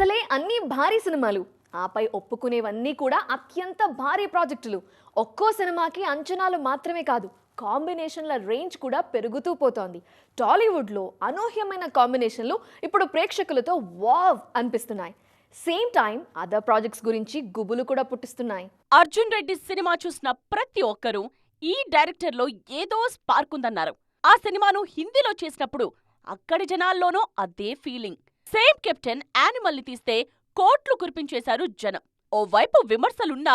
అసలే అన్ని భారీ సినిమాలు, ఆపై ఒప్పుకునేవన్నీ కూడా అత్యంత భారీ ప్రాజెక్టులు. ఒక్కో సినిమాకి అంచనాలు మాత్రమే కాదు, కాంబినేషన్ల రేంజ్ కూడా పెరుగుతూ పోతోంది. టాలీవుడ్లో అనూహ్యమైన కాంబినేషన్లు ఇప్పుడు ప్రేక్షకులతో వావ్ అనిపిస్తున్నాయి. సేమ్ టైం అదర్ ప్రాజెక్ట్స్ గురించి గుబులు కూడా పుట్టిస్తున్నాయి. అర్జున్ రెడ్డి సినిమా చూసిన ప్రతి ఒక్కరూ ఈ డైరెక్టర్లో ఏదో స్పార్క్ ఉందన్నారు. ఆ సినిమాను హిందీలో చేసినప్పుడు అక్కడి జనాల్లోనూ అదే ఫీలింగ్. సేమ్ కెప్టెన్ యానిమల్ని తీస్తే కోట్లు కురిపించేశారు జనం. ఓవైపు విమర్శలున్నా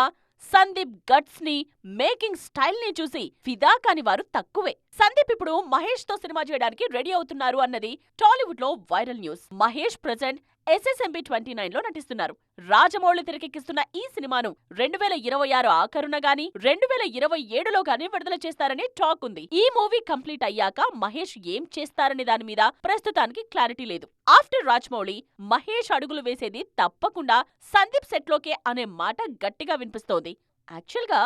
సందీప్ గట్స్ ని, మేకింగ్ స్టైల్ ని చూసి ఫిదా కాని వారు తక్కువే. సందీప్ ఇప్పుడు మహేష్ తో సినిమా చేయడానికి రెడీ అవుతున్నారు అన్నది టాలీవుడ్ లో viral news. Mahesh present SSMB 29 లో నటిస్తున్నారు. రాజమౌళి తెరకెక్కిస్తున్న ఈ సినిమాను 2026 ఆఖరున గాని 2027లో గాని విడుదల చేస్తారని టాక్ ఉంది. ఈ మూవీ కంప్లీట్ అయ్యాక మహేష్ ఏం చేస్తారనే దాని మీద ప్రస్తుతానికి క్లారిటీ లేదు. ఆఫ్టర్ రాజమౌళి, మహేష్ అడుగులు వేసేది తప్పకుండా సందీప్ సెట్లోకే అనే మాట గట్టిగా వినిపిస్తోంది. యాక్చువల్గా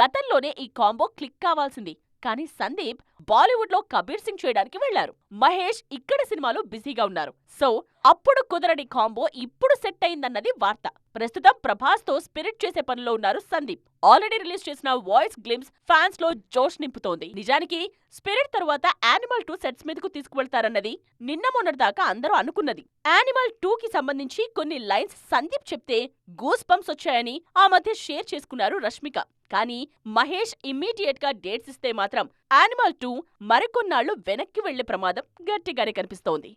గతంలోనే ఈ కాంబో క్లిక్ కావాల్సింది. కానీ సందీప్ బాలీవుడ్ లో కబీర్ సింగ్ చేయడానికి వెళ్లారు. మహేష్ ఇక్కడ సినిమాలో బిజీగా ఉన్నారు. సో అప్పుడు కుదరని కాంబో ఇప్పుడు సెట్ అయిందన్నది వార్త. ప్రస్తుతం ప్రభాస్ తో స్పిరిట్ చేసే పనిలో ఉన్నారు సందీప్. ఆల్రెడీ రిలీజ్ చేసిన వాయిస్ గ్లిమ్స్ ఫ్యాన్స్ లో జోష్ నింపుతోంది. నిజానికి స్పిరిట్ తరువాత యానిమల్ 2 సెట్స్ మీదకు తీసుకువెళ్తారన్నది నిన్న మొన్నటిదాకా అందరూ అనుకున్నది. యానిమల్ 2 కి సంబంధించి కొన్ని లైన్స్ సందీప్ చెప్తే గూస్ బంప్స్ వచ్చాయని ఆ మధ్య షేర్ చేసుకున్నారు రష్మిక. కానీ మహేష్ ఇమ్మీడియట్ గా డేట్స్ ఇస్తే మాత్రం యానిమల్ 2 మరికొన్నాళ్లు వెనక్కి వెళ్లే ప్రమాదం గట్టిగానే కనిపిస్తోంది.